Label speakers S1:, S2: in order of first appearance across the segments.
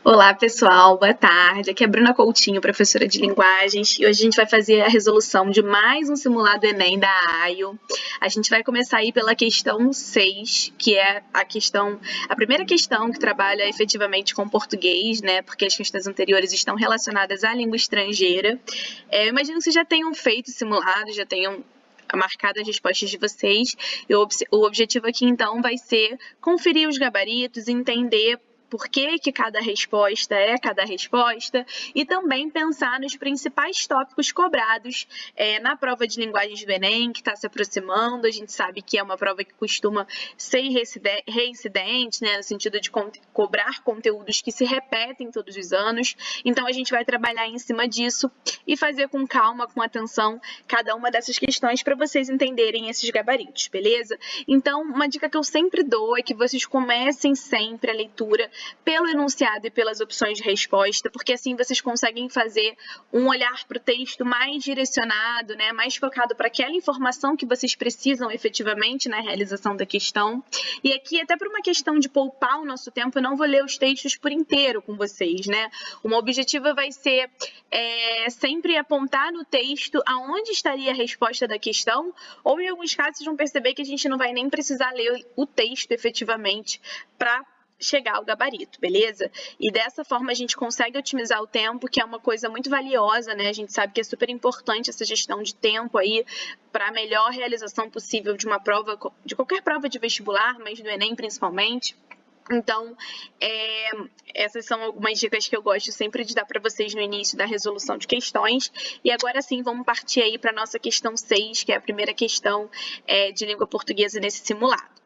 S1: Olá, pessoal, boa tarde. Aqui é a Bruna Coutinho, professora de linguagens, e hoje a gente vai fazer a resolução de mais um simulado Enem da AIO. A gente vai começar aí pela questão 6, que é a primeira questão que trabalha efetivamente com português, né? Porque as questões anteriores estão relacionadas à língua estrangeira. Eu imagino que vocês já tenham feito simulado, já tenham marcado as respostas de vocês. O objetivo aqui, então, vai ser conferir os gabaritos, entender por que cada resposta é cada resposta e também pensar nos principais tópicos cobrados na prova de linguagens do Enem, que está se aproximando. A gente sabe que é uma prova que costuma ser reincidente, né, no sentido de cobrar conteúdos que se repetem todos os anos. Então, a gente vai trabalhar em cima disso e fazer com calma, com atenção, cada uma dessas questões para vocês entenderem esses gabaritos, beleza? Então, uma dica que eu sempre dou é que vocês comecem sempre a leitura pelo enunciado e pelas opções de resposta, porque assim vocês conseguem fazer um olhar para o texto mais direcionado, né, mais focado para aquela informação que vocês precisam efetivamente na realização da questão. E aqui, até por uma questão de poupar o nosso tempo, eu não vou ler os textos por inteiro com vocês, né? Uma objetiva vai ser sempre apontar no texto aonde estaria a resposta da questão, ou em alguns casos vocês vão perceber que a gente não vai nem precisar ler o texto efetivamente para chegar ao gabarito, beleza? E dessa forma a gente consegue otimizar o tempo, que é uma coisa muito valiosa, né? A gente sabe que é super importante essa gestão de tempo aí para a melhor realização possível de uma prova, de qualquer prova de vestibular, mas do Enem principalmente. Então, essas são algumas dicas que eu gosto sempre de dar para vocês no início da resolução de questões. E agora sim, vamos partir aí para a nossa questão 6, que é a primeira questão de língua portuguesa nesse simulado.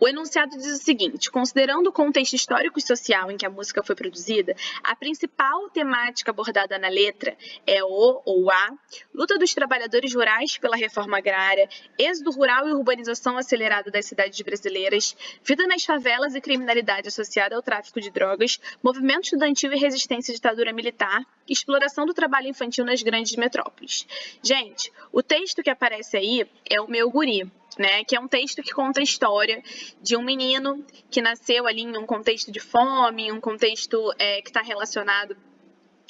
S1: O enunciado diz o seguinte: considerando o contexto histórico e social em que a música foi produzida, a principal temática abordada na letra é o ou a luta dos trabalhadores rurais pela reforma agrária, êxodo rural e urbanização acelerada das cidades brasileiras, vida nas favelas e criminalidade associada ao tráfico de drogas, movimento estudantil e resistência à ditadura militar, exploração do trabalho infantil nas grandes metrópoles. Gente, o texto que aparece aí é o Meu Guri, né, que é um texto que conta a história de um menino que nasceu ali em um contexto de fome, um contexto que está relacionado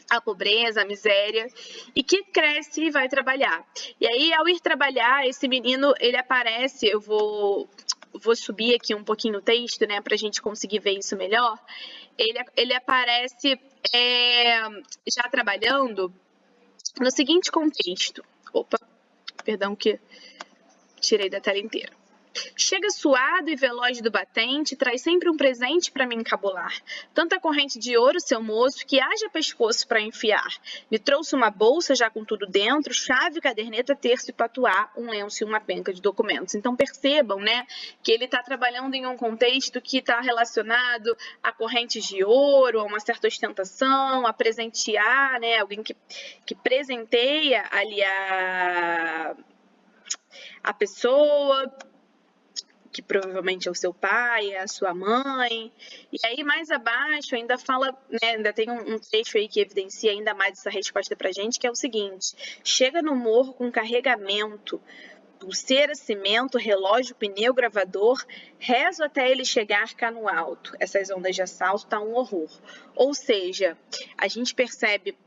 S1: à pobreza, à miséria, e que cresce e vai trabalhar. E aí, ao ir trabalhar, esse menino, ele aparece, eu vou subir aqui um pouquinho o texto, né, para a gente conseguir ver isso melhor. Ele aparece já trabalhando no seguinte contexto. Opa, perdão que tirei da tela inteira. Chega suado e veloz do batente, traz sempre um presente para me encabular. Tanta corrente de ouro, seu moço, que haja pescoço para enfiar. Me trouxe uma bolsa já com tudo dentro, chave, caderneta, terço e patuá, um lenço e uma penca de documentos. Então percebam, né, que ele está trabalhando em um contexto que está relacionado a correntes de ouro, a uma certa ostentação, a presentear, né, alguém que presenteia ali a pessoa, que provavelmente é o seu pai, é a sua mãe. E aí, mais abaixo, ainda fala, né, ainda tem um trecho aí que evidencia ainda mais essa resposta pra gente, que é o seguinte: chega no morro com carregamento, pulseira, cimento, relógio, pneu, gravador, rezo até ele chegar cá no alto. Essas ondas de assalto tá um horror. Ou seja, a gente percebe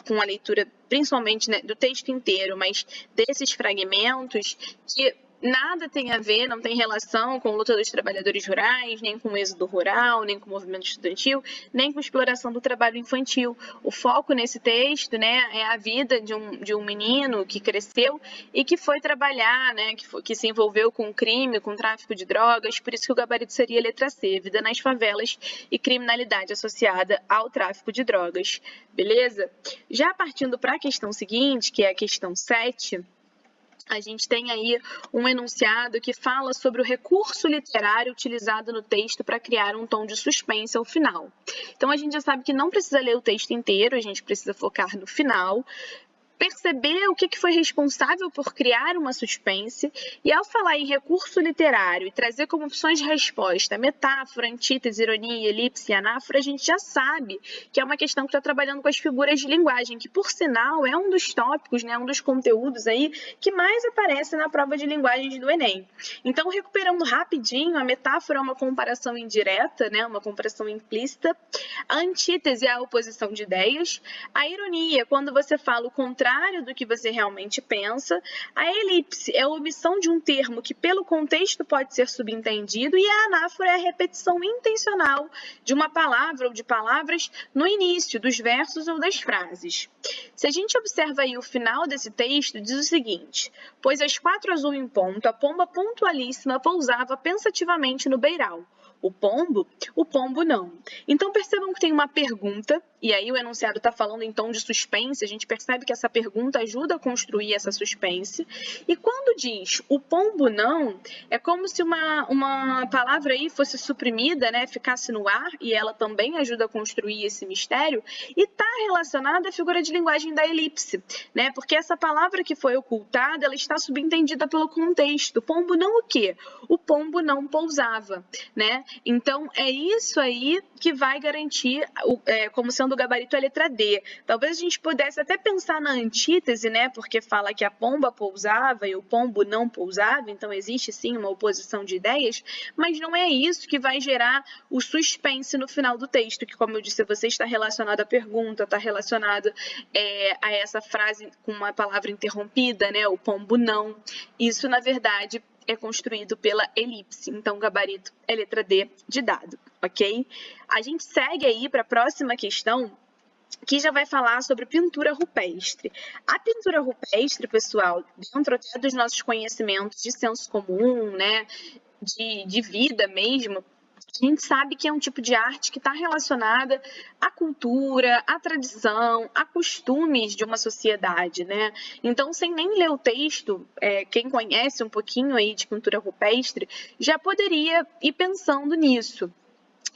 S1: com a leitura, principalmente, né, do texto inteiro, mas desses fragmentos, que nada tem a ver, não tem relação com a luta dos trabalhadores rurais, nem com o êxodo rural, nem com o movimento estudantil, nem com a exploração do trabalho infantil. O foco nesse texto, né, é a vida de um menino que cresceu e que foi trabalhar, né, que se envolveu com crime, com tráfico de drogas. Por isso que o gabarito seria a letra C, vida nas favelas e criminalidade associada ao tráfico de drogas. Beleza? Já partindo para a questão seguinte, que é a questão 7, a gente tem aí um enunciado que fala sobre o recurso literário utilizado no texto para criar um tom de suspense ao final. Então, a gente já sabe que não precisa ler o texto inteiro, a gente precisa focar no final. perceber o que foi responsável por criar uma suspense, e ao falar em recurso literário e trazer como opções de resposta metáfora, antítese, ironia, elipse e anáfora, a gente já sabe que é uma questão que está trabalhando com as figuras de linguagem, que por sinal é um dos tópicos, né, um dos conteúdos aí que mais aparece na prova de linguagens do Enem. Então, recuperando rapidinho, a metáfora é uma comparação indireta, né, uma comparação implícita, a antítese é a oposição de ideias, a ironia, quando você fala o contrário do que você realmente pensa. A elipse é a omissão de um termo que, pelo contexto, pode ser subentendido, e a anáfora é a repetição intencional de uma palavra ou de palavras no início dos versos ou das frases. Se a gente observa aí o final desse texto, diz o seguinte: pois às 4 em ponto, a pomba pontualíssima pousava pensativamente no beiral. O pombo não. Então percebam que tem uma pergunta, e aí o enunciado está falando em tom de suspense, a gente percebe que essa pergunta ajuda a construir essa suspense, e quando diz o pombo não, é como se uma palavra aí fosse suprimida, né, ficasse no ar, e ela também ajuda a construir esse mistério, e está relacionada à figura de linguagem da elipse, né, porque essa palavra que foi ocultada, ela está subentendida pelo contexto. O pombo não o quê? O pombo não pousava, né? Então, é isso aí que vai garantir, como sendo o gabarito a letra D. Talvez a gente pudesse até pensar na antítese, né? Porque fala que a pomba pousava e o pombo não pousava, então existe sim uma oposição de ideias, mas não é isso que vai gerar o suspense no final do texto, que, como eu disse a você, está relacionado à pergunta, está relacionado a essa frase com uma palavra interrompida, né? O pombo não. Isso, na verdade, é construído pela elipse. Então, o gabarito é letra D de dado, ok? A gente segue aí para a próxima questão, que já vai falar sobre pintura rupestre. A pintura rupestre, pessoal, dentro até dos nossos conhecimentos de senso comum, né, de vida mesmo, a gente sabe que é um tipo de arte que está relacionada à cultura, à tradição, a costumes de uma sociedade, né? Então, sem nem ler o texto, quem conhece um pouquinho aí de pintura rupestre já poderia ir pensando nisso.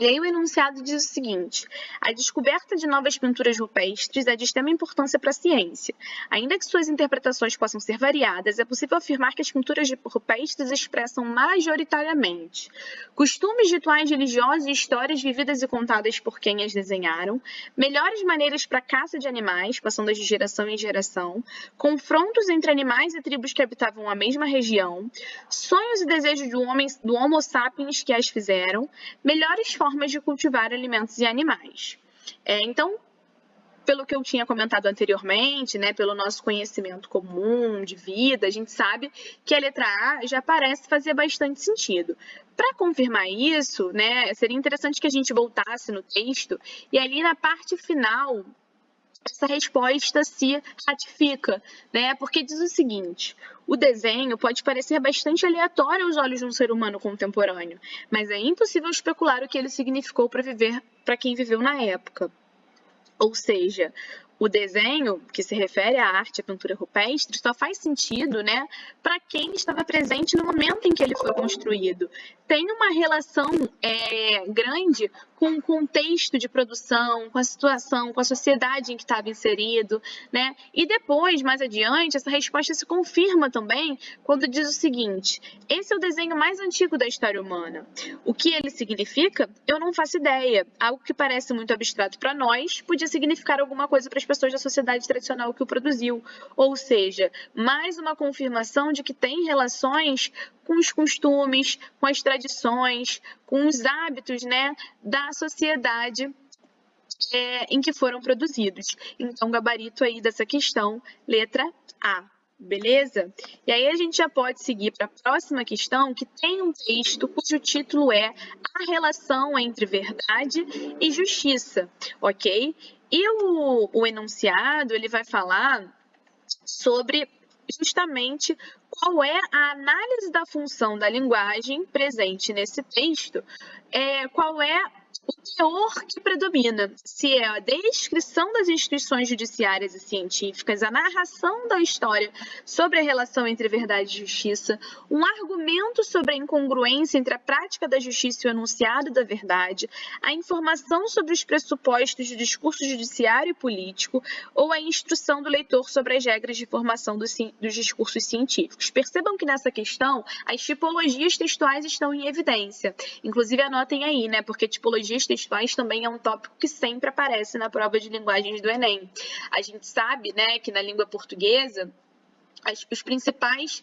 S1: E aí o enunciado diz o seguinte: a descoberta de novas pinturas rupestres é de extrema importância para a ciência. Ainda que suas interpretações possam ser variadas, é possível afirmar que as pinturas rupestres expressam majoritariamente costumes, rituais religiosos e histórias vividas e contadas por quem as desenharam, melhores maneiras para a caça de animais, passando de geração em geração, confrontos entre animais e tribos que habitavam a mesma região, sonhos e desejos do Homo sapiens que as fizeram, melhores formas de cultivar alimentos e animais. Então, pelo que eu tinha comentado anteriormente, né, pelo nosso conhecimento comum de vida, a gente sabe que a letra A já parece fazer bastante sentido. Para confirmar isso, né, seria interessante que a gente voltasse no texto e ali na parte final essa resposta se ratifica, né? Porque diz o seguinte: o desenho pode parecer bastante aleatório aos olhos de um ser humano contemporâneo, mas é impossível especular o que ele significou para quem viveu na época. Ou seja, o desenho, que se refere à arte, à pintura rupestre, só faz sentido, né, para quem estava presente no momento em que ele foi construído. Tem uma relação grande com o contexto de produção, com a situação, com a sociedade em que estava inserido, né? E depois, mais adiante, essa resposta se confirma também quando diz o seguinte: esse é o desenho mais antigo da história humana. O que ele significa? Eu não faço ideia. Algo que parece muito abstrato para nós podia significar alguma coisa para as pessoas da sociedade tradicional que o produziu. Ou seja, mais uma confirmação de que tem relações com os costumes, com as tradições, com os hábitos, né, da sociedade em que foram produzidos. Então, gabarito aí dessa questão, letra A. Beleza? E aí a gente já pode seguir para a próxima questão, que tem um texto cujo título é A Relação entre Verdade e Justiça, ok? E o enunciado, ele vai falar sobre justamente qual é a análise da função da linguagem presente nesse texto, qual é o teor que predomina, se é a descrição das instituições judiciárias e científicas, a narração da história sobre a relação entre verdade e justiça, um argumento sobre a incongruência entre a prática da justiça e o enunciado da verdade, a informação sobre os pressupostos do discurso judiciário e político, ou a instrução do leitor sobre as regras de formação dos discursos científicos. Percebam que nessa questão, as tipologias textuais estão em evidência. Inclusive, anotem aí, né? Porque tipologias textuais também é um tópico que sempre aparece na prova de linguagens do Enem. A gente sabe, né, que na língua portuguesa, os principais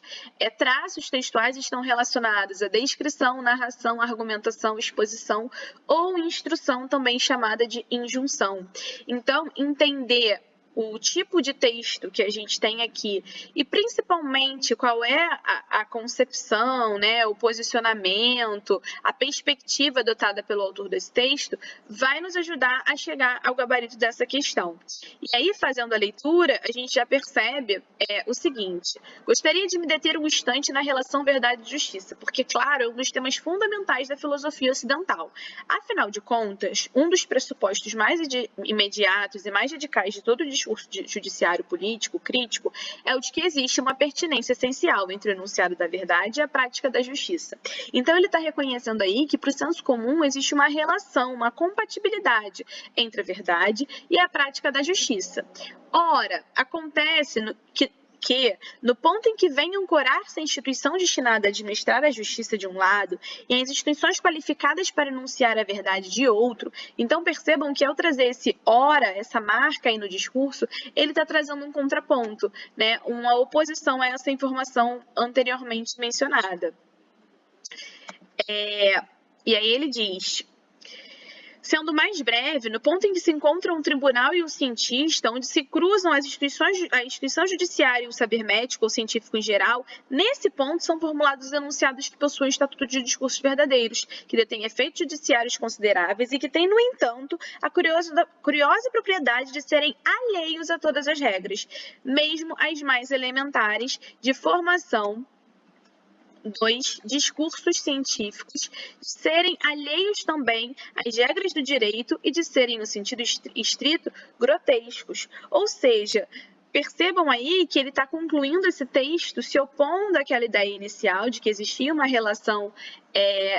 S1: traços textuais estão relacionados à descrição, narração, argumentação, exposição ou instrução, também chamada de injunção. Então, entender o tipo de texto que a gente tem aqui e principalmente qual é a concepção, né, o posicionamento, a perspectiva adotada pelo autor desse texto, vai nos ajudar a chegar ao gabarito dessa questão. E aí, fazendo a leitura, a gente já percebe o seguinte: gostaria de me deter um instante na relação verdade e justiça, porque, claro, é um dos temas fundamentais da filosofia ocidental. Afinal de contas, um dos pressupostos mais imediatos e mais radicais de todo o discurso judiciário político crítico é o de que existe uma pertinência essencial entre o enunciado da verdade e a prática da justiça. Então, ele está reconhecendo aí que, para o senso comum, existe uma relação, uma compatibilidade entre a verdade e a prática da justiça. Ora, acontece que no ponto em que vem ancorar-se a instituição destinada a administrar a justiça de um lado e as instituições qualificadas para enunciar a verdade de outro, então percebam que ao trazer esse ora, essa marca aí no discurso, ele está trazendo um contraponto, né? Uma oposição a essa informação anteriormente mencionada. E aí ele diz: sendo mais breve, no ponto em que se encontram um tribunal e um cientista, onde se cruzam a instituição judiciária e o saber médico ou científico em geral, nesse ponto são formulados os enunciados que possuem o estatuto de discursos verdadeiros, que detêm efeitos judiciários consideráveis e que têm, no entanto, a curiosa propriedade de serem alheios a todas as regras, mesmo as mais elementares de formação. 2. Discursos científicos, de serem alheios também às regras do direito e de serem, no sentido estrito, grotescos. Ou seja, percebam aí que ele está concluindo esse texto se opondo àquela ideia inicial de que existia uma relação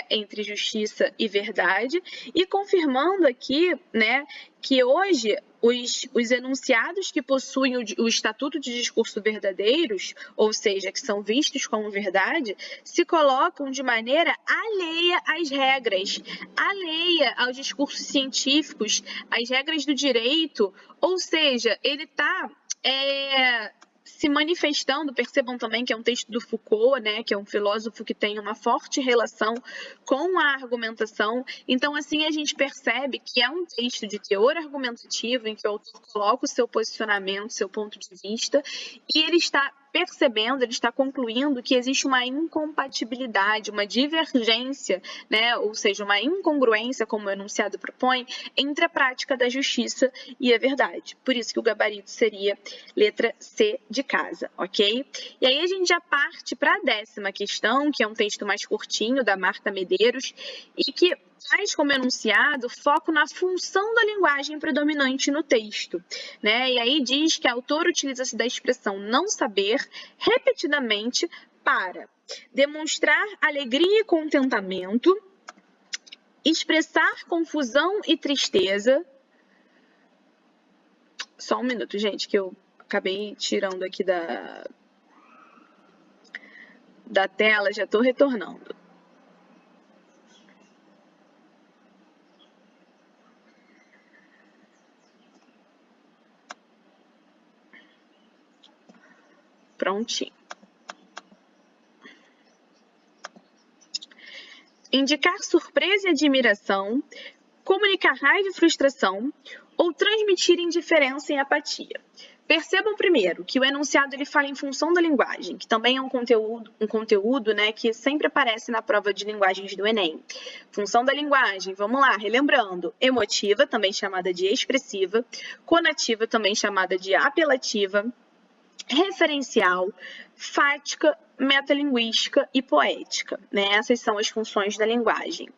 S1: entre justiça e verdade e confirmando aqui, né, que hoje os enunciados que possuem o estatuto de discurso verdadeiros, ou seja, que são vistos como verdade, se colocam de maneira alheia às regras, alheia aos discursos científicos, às regras do direito, ou seja, ele está se manifestando. Percebam também que é um texto do Foucault, né, que é um filósofo que tem uma forte relação com a argumentação. Então, assim, a gente percebe que é um texto de teor argumentativo, em que o autor coloca o seu posicionamento, seu ponto de vista, e ele está percebendo, ele está concluindo que existe uma incompatibilidade, uma divergência, né, ou seja, uma incongruência, como o enunciado propõe, entre a prática da justiça e a verdade. Por isso que o gabarito seria letra C de casa, ok? E aí a gente já parte para a 10ª questão, que é um texto mais curtinho, da Marta Medeiros, e que traz como enunciado foco na função da linguagem predominante no texto, né? E aí diz que a autora utiliza-se da expressão não saber repetidamente para demonstrar alegria e contentamento, expressar confusão e tristeza. Só um minuto, gente, que eu acabei tirando aqui da tela, já estou retornando. Prontinho. Indicar surpresa e admiração, comunicar raiva e frustração ou transmitir indiferença e apatia. Percebam primeiro que o enunciado ele fala em função da linguagem, que também é um conteúdo, né, que sempre aparece na prova de linguagens do Enem. Função da linguagem, vamos lá, relembrando: emotiva, também chamada de expressiva, conativa, também chamada de apelativa, referencial, fática, metalinguística e poética, né? Essas são as funções da linguagem.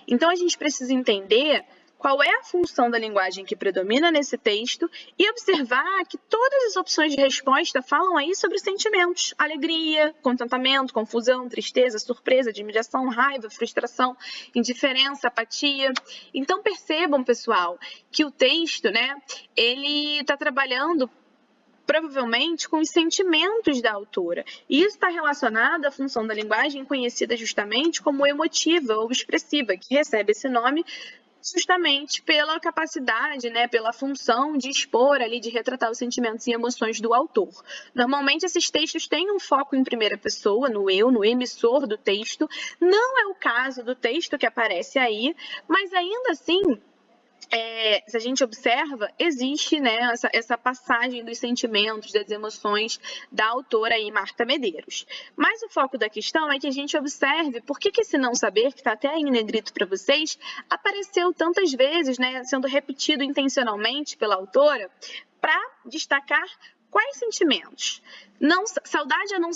S1: Então, a gente precisa entender qual é a função da linguagem que predomina nesse texto e observar que todas as opções de resposta falam aí sobre sentimentos: alegria, contentamento, confusão, tristeza, surpresa, admiração, raiva, frustração, indiferença, apatia. Então percebam, pessoal, que o texto, né, ele está trabalhando provavelmente com os sentimentos da autora. E isso está relacionado à função da linguagem conhecida justamente como emotiva ou expressiva, que recebe esse nome justamente pela capacidade, né, pela função de expor ali, de retratar os sentimentos e emoções do autor. Normalmente esses textos têm um foco em primeira pessoa, no eu, no emissor do texto. Não é o caso do texto que aparece aí, mas ainda assim, se a gente observa, existe, né, essa passagem dos sentimentos, das emoções da autora aí, Marta Medeiros. Mas o foco da questão é que a gente observe por que esse não saber, que está até aí em negrito para vocês, apareceu tantas vezes, né, sendo repetido intencionalmente pela autora, para destacar quais sentimentos? Saudade é não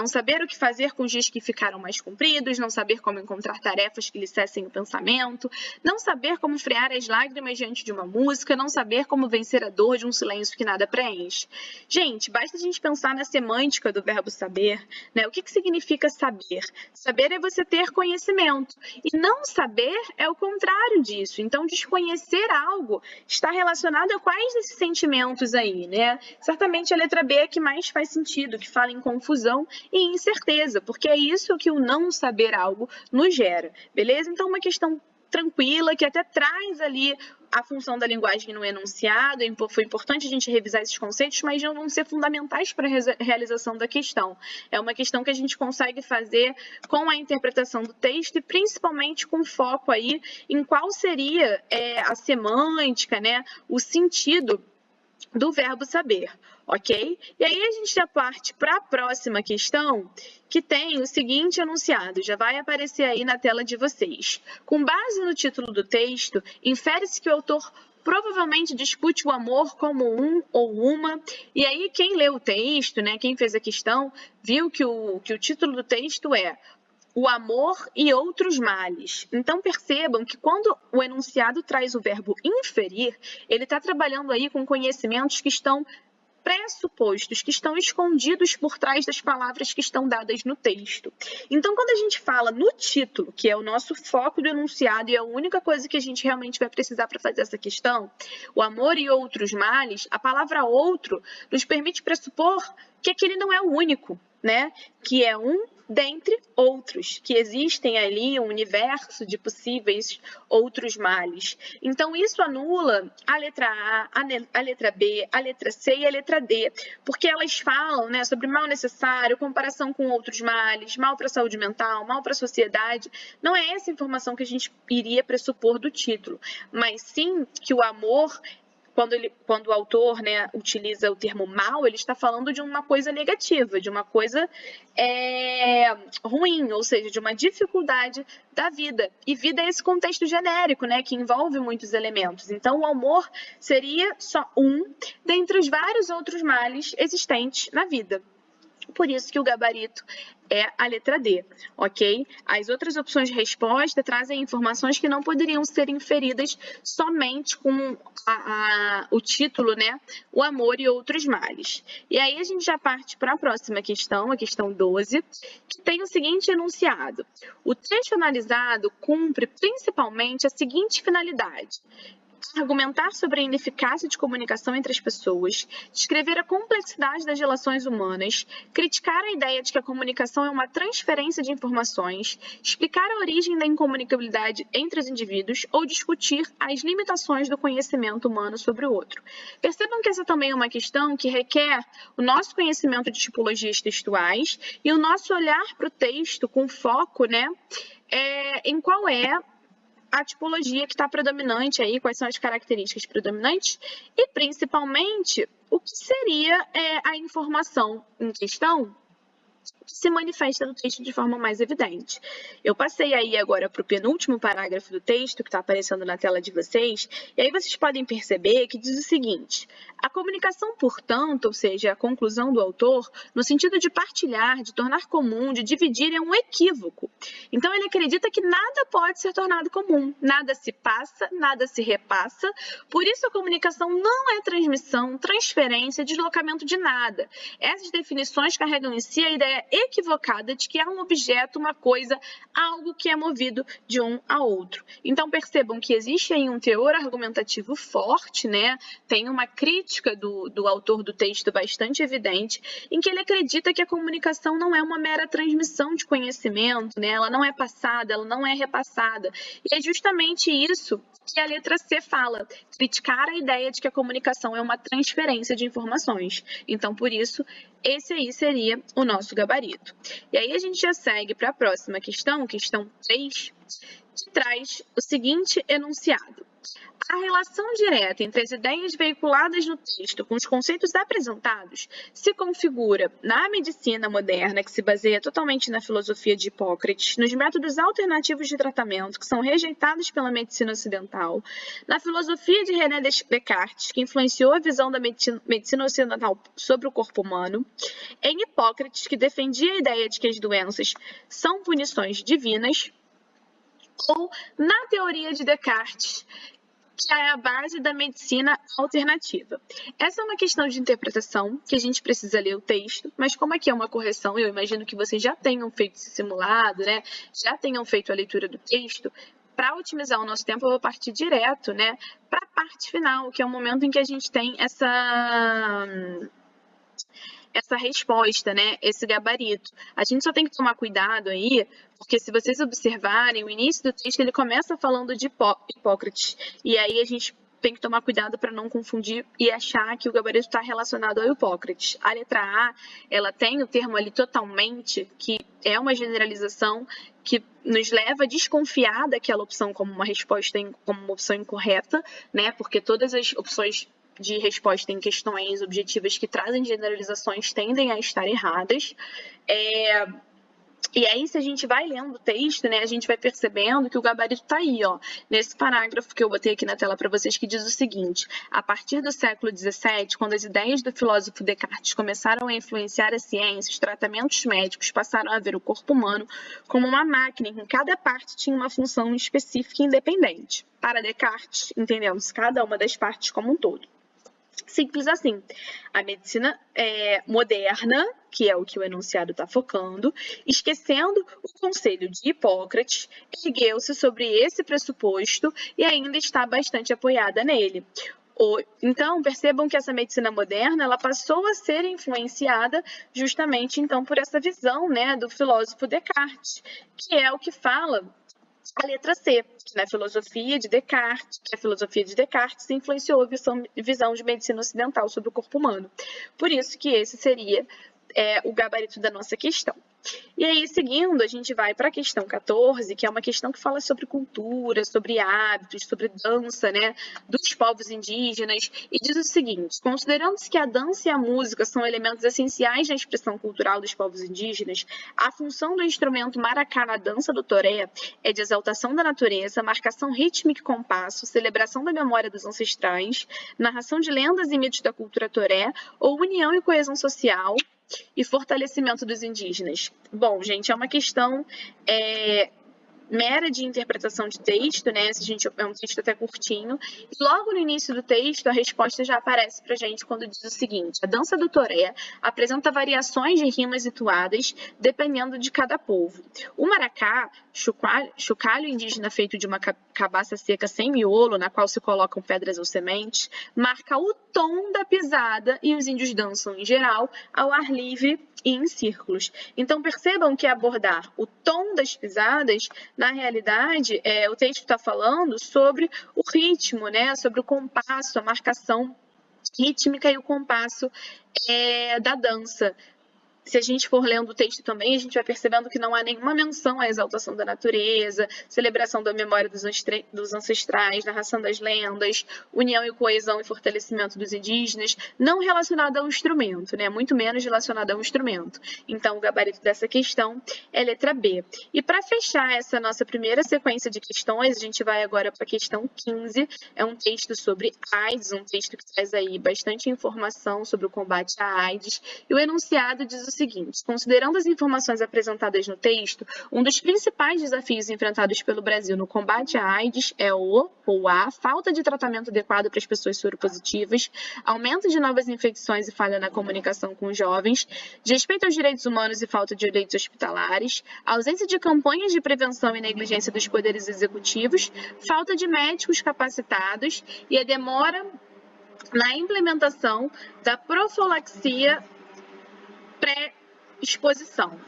S1: saber o que fazer com os dias que ficaram mais compridos, não saber como encontrar tarefas que lhe cessem o pensamento, não saber como frear as lágrimas diante de uma música, não saber como vencer a dor de um silêncio que nada preenche. Gente, basta a gente pensar na semântica do verbo saber, né? O que significa saber? Saber é você ter conhecimento, e não saber é o contrário disso. Então, desconhecer algo está relacionado a quais desses sentimentos aí, né? Certamente a letra B é que mais faz sentido, que fala em confusão e incerteza, porque é isso que o não saber algo nos gera, beleza? Então, uma questão tranquila, que até traz ali a função da linguagem no enunciado. Foi importante a gente revisar esses conceitos, mas não vão ser fundamentais para a realização da questão. É uma questão que a gente consegue fazer com a interpretação do texto e principalmente com foco aí em qual seria a semântica, né, o sentido do verbo saber, ok? E aí a gente já parte para a próxima questão, que tem o seguinte enunciado, já vai aparecer aí na tela de vocês. Com base no título do texto, infere-se que o autor provavelmente discute o amor como um ou uma, e aí quem leu o texto, né, quem fez a questão, viu que o título do texto é o amor e outros males. Então, percebam que quando o enunciado traz o verbo inferir, ele está trabalhando aí com conhecimentos que estão pressupostos, que estão escondidos por trás das palavras que estão dadas no texto. Então, quando a gente fala no título, que é o nosso foco do enunciado e é a única coisa que a gente realmente vai precisar para fazer essa questão, o amor e outros males, a palavra outro nos permite pressupor que aquele não é o único, né? Que é um dentre outros, que existem ali um universo de possíveis outros males. Então, isso anula a letra A letra B, a letra C e a letra D, porque elas falam, né, sobre mal necessário, comparação com outros males, mal para a saúde mental, mal para a sociedade. Não é essa informação que a gente iria pressupor do título, mas sim que o amor, quando o autor, né, utiliza o termo mal, ele está falando de uma coisa negativa, de uma coisa ruim, ou seja, de uma dificuldade da vida. E vida é esse contexto genérico, né, que envolve muitos elementos. Então, o amor seria só um dentre os vários outros males existentes na vida. Por isso que o gabarito é a letra D, ok? As outras opções de resposta trazem informações que não poderiam ser inferidas somente com o título, né? O amor e outros males. E aí a gente já parte para a próxima questão, a questão 12, que tem o seguinte enunciado. O trecho analisado cumpre principalmente a seguinte finalidade: argumentar sobre a ineficácia de comunicação entre as pessoas, descrever a complexidade das relações humanas, criticar a ideia de que a comunicação é uma transferência de informações, explicar a origem da incomunicabilidade entre os indivíduos ou discutir as limitações do conhecimento humano sobre o outro. Percebam que essa também é uma questão que requer o nosso conhecimento de tipologias textuais e o nosso olhar para o texto com foco, né, em qual é a tipologia que está predominante aí, quais são as características predominantes e, principalmente, o que seria a informação em questão que se manifesta no texto de forma mais evidente. Eu passei aí agora para o penúltimo parágrafo do texto, que está aparecendo na tela de vocês, e aí vocês podem perceber que diz o seguinte: a comunicação, portanto, ou seja, a conclusão do autor, no sentido de partilhar, de tornar comum, de dividir, é um equívoco. Então, ele acredita que nada pode ser tornado comum, nada se passa, nada se repassa, por isso a comunicação não é transmissão, transferência, deslocamento de nada. Essas definições carregam em si a ideia equivocada de que é um objeto, uma coisa, algo que é movido de um a outro. Então, percebam que existe aí um teor argumentativo forte, né? Tem uma crítica do autor do texto bastante evidente, em que ele acredita que a comunicação não é uma mera transmissão de conhecimento, né? Ela não é passada, ela não é repassada. E é justamente isso que a letra C fala, criticar a ideia de que a comunicação é uma transferência de informações. Então, por isso, esse aí seria o nosso gabarito. E aí a gente já segue para a próxima questão, questão 3, que traz o seguinte enunciado: a relação direta entre as ideias veiculadas no texto com os conceitos apresentados se configura na medicina moderna, que se baseia totalmente na filosofia de Hipócrates, nos métodos alternativos de tratamento que são rejeitados pela medicina ocidental, na filosofia de René Descartes, que influenciou a visão da medicina ocidental sobre o corpo humano, em Hipócrates, que defendia a ideia de que as doenças são punições divinas, ou na teoria de Descartes, que é a base da medicina alternativa. Essa é uma questão de interpretação, que a gente precisa ler o texto, mas como aqui é uma correção, eu imagino que vocês já tenham feito esse simulado, né? Já tenham feito a leitura do texto. Para otimizar o nosso tempo, eu vou partir direto, né, para a parte final, que é o momento em que a gente tem essa resposta, né, esse gabarito. A gente só tem que tomar cuidado aí, porque se vocês observarem, o início do texto ele começa falando de Hipócrates, e aí a gente tem que tomar cuidado para não confundir e achar que o gabarito está relacionado ao Hipócrates. A letra A, ela tem o termo ali totalmente, que é uma generalização que nos leva a desconfiar daquela opção como uma resposta, como uma opção incorreta, né, porque todas as opções de resposta em questões objetivas que trazem generalizações tendem a estar erradas. E aí, se a gente vai lendo o texto, né, a gente vai percebendo que o gabarito está aí, ó, nesse parágrafo que eu botei aqui na tela para vocês, que diz o seguinte: a partir do século XVII, quando as ideias do filósofo Descartes começaram a influenciar a ciência, os tratamentos médicos passaram a ver o corpo humano como uma máquina em que cada parte tinha uma função específica e independente. Para Descartes, entendemos cada uma das partes como um todo. Simples assim. A medicina moderna, que é o que o enunciado está focando, esquecendo o conselho de Hipócrates, ergueu-se sobre esse pressuposto e ainda está bastante apoiada nele. Então, percebam que essa medicina moderna ela passou a ser influenciada justamente então por essa visão, né, do filósofo Descartes, que é o que fala a letra C, que na filosofia de Descartes, que a filosofia de Descartes influenciou a visão de medicina ocidental sobre o corpo humano. Por isso que esse seria o gabarito da nossa questão. E aí, seguindo, a gente vai para a questão 14, que é uma questão que fala sobre cultura, sobre hábitos, sobre dança, né, dos povos indígenas, e diz o seguinte: considerando-se que a dança e a música são elementos essenciais na expressão cultural dos povos indígenas, a função do instrumento maracá na dança do toré é de exaltação da natureza, marcação rítmica e compasso, celebração da memória dos ancestrais, narração de lendas e mitos da cultura toré, ou união e coesão social, e fortalecimento dos indígenas. Bom, gente, é uma questão mera de interpretação de texto, né? É um texto até curtinho. E logo no início do texto, a resposta já aparece pra gente quando diz o seguinte: a dança do toré apresenta variações de rimas e toadas, dependendo de cada povo. O maracá, chocalho indígena feito de uma cabaça seca sem miolo, na qual se colocam pedras ou sementes, marca o tom da pisada e os índios dançam, em geral, ao ar livre e em círculos. Então, percebam que abordar o tom das pisadas, na realidade, o texto está falando sobre o ritmo, né? Sobre o compasso, a marcação rítmica e o compasso da dança. se a gente for lendo o texto também, a gente vai percebendo que não há nenhuma menção à exaltação da natureza, celebração da memória dos ancestrais, narração das lendas, união e coesão e fortalecimento dos indígenas, não relacionada ao instrumento, né? Muito menos relacionada ao instrumento. Então, o gabarito dessa questão é letra B. E para fechar essa nossa primeira sequência de questões, a gente vai agora para a questão 15. É um texto sobre AIDS, um texto que traz aí bastante informação sobre o combate à AIDS. E o enunciado diz o seguinte: considerando as informações apresentadas no texto, um dos principais desafios enfrentados pelo Brasil no combate à AIDS é a falta de tratamento adequado para as pessoas soropositivas, aumento de novas infecções e falha na comunicação com os jovens, desrespeito aos direitos humanos e falta de direitos hospitalares, ausência de campanhas de prevenção e negligência dos poderes executivos, falta de médicos capacitados e a demora na implementação da profilaxia pré-exposição.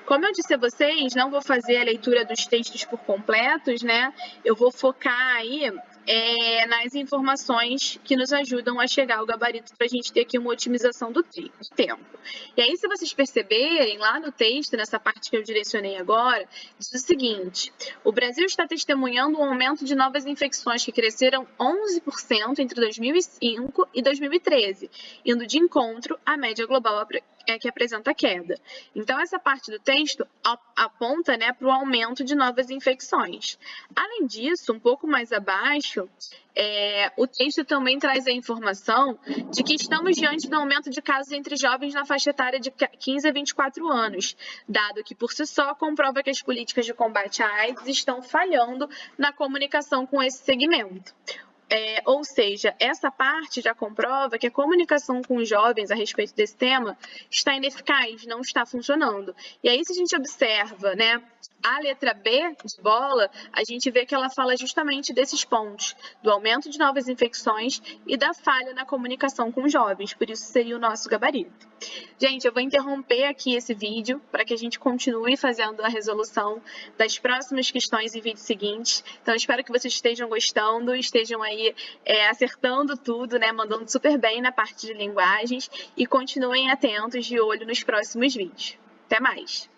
S1: Como eu disse a vocês, não vou fazer a leitura dos textos por completos, né? Eu vou focar aí nas informações que nos ajudam a chegar ao gabarito para a gente ter aqui uma otimização do tempo. E aí, se vocês perceberem, lá no texto, nessa parte que eu direcionei agora, diz o seguinte: o Brasil está testemunhando um aumento de novas infecções que cresceram 11% entre 2005 e 2013, indo de encontro à média global que apresenta queda. Então, essa parte do texto aponta, né, para o aumento de novas infecções. Além disso, um pouco mais abaixo, o texto também traz a informação de que estamos diante do aumento de casos entre jovens na faixa etária de 15 a 24 anos, dado que, por si só, comprova que as políticas de combate à AIDS estão falhando na comunicação com esse segmento. Ou seja, essa parte já comprova que a comunicação com os jovens a respeito desse tema está ineficaz, não está funcionando. E aí, se a gente observa, né, a letra B de bola, a gente vê que ela fala justamente desses pontos, do aumento de novas infecções e da falha na comunicação com os jovens, por isso seria o nosso gabarito. Gente, eu vou interromper aqui esse vídeo para que a gente continue fazendo a resolução das próximas questões em vídeos seguintes. Então, espero que vocês estejam gostando, estejam aí acertando tudo, né, mandando super bem na parte de linguagens e continuem atentos de olho nos próximos vídeos. Até mais!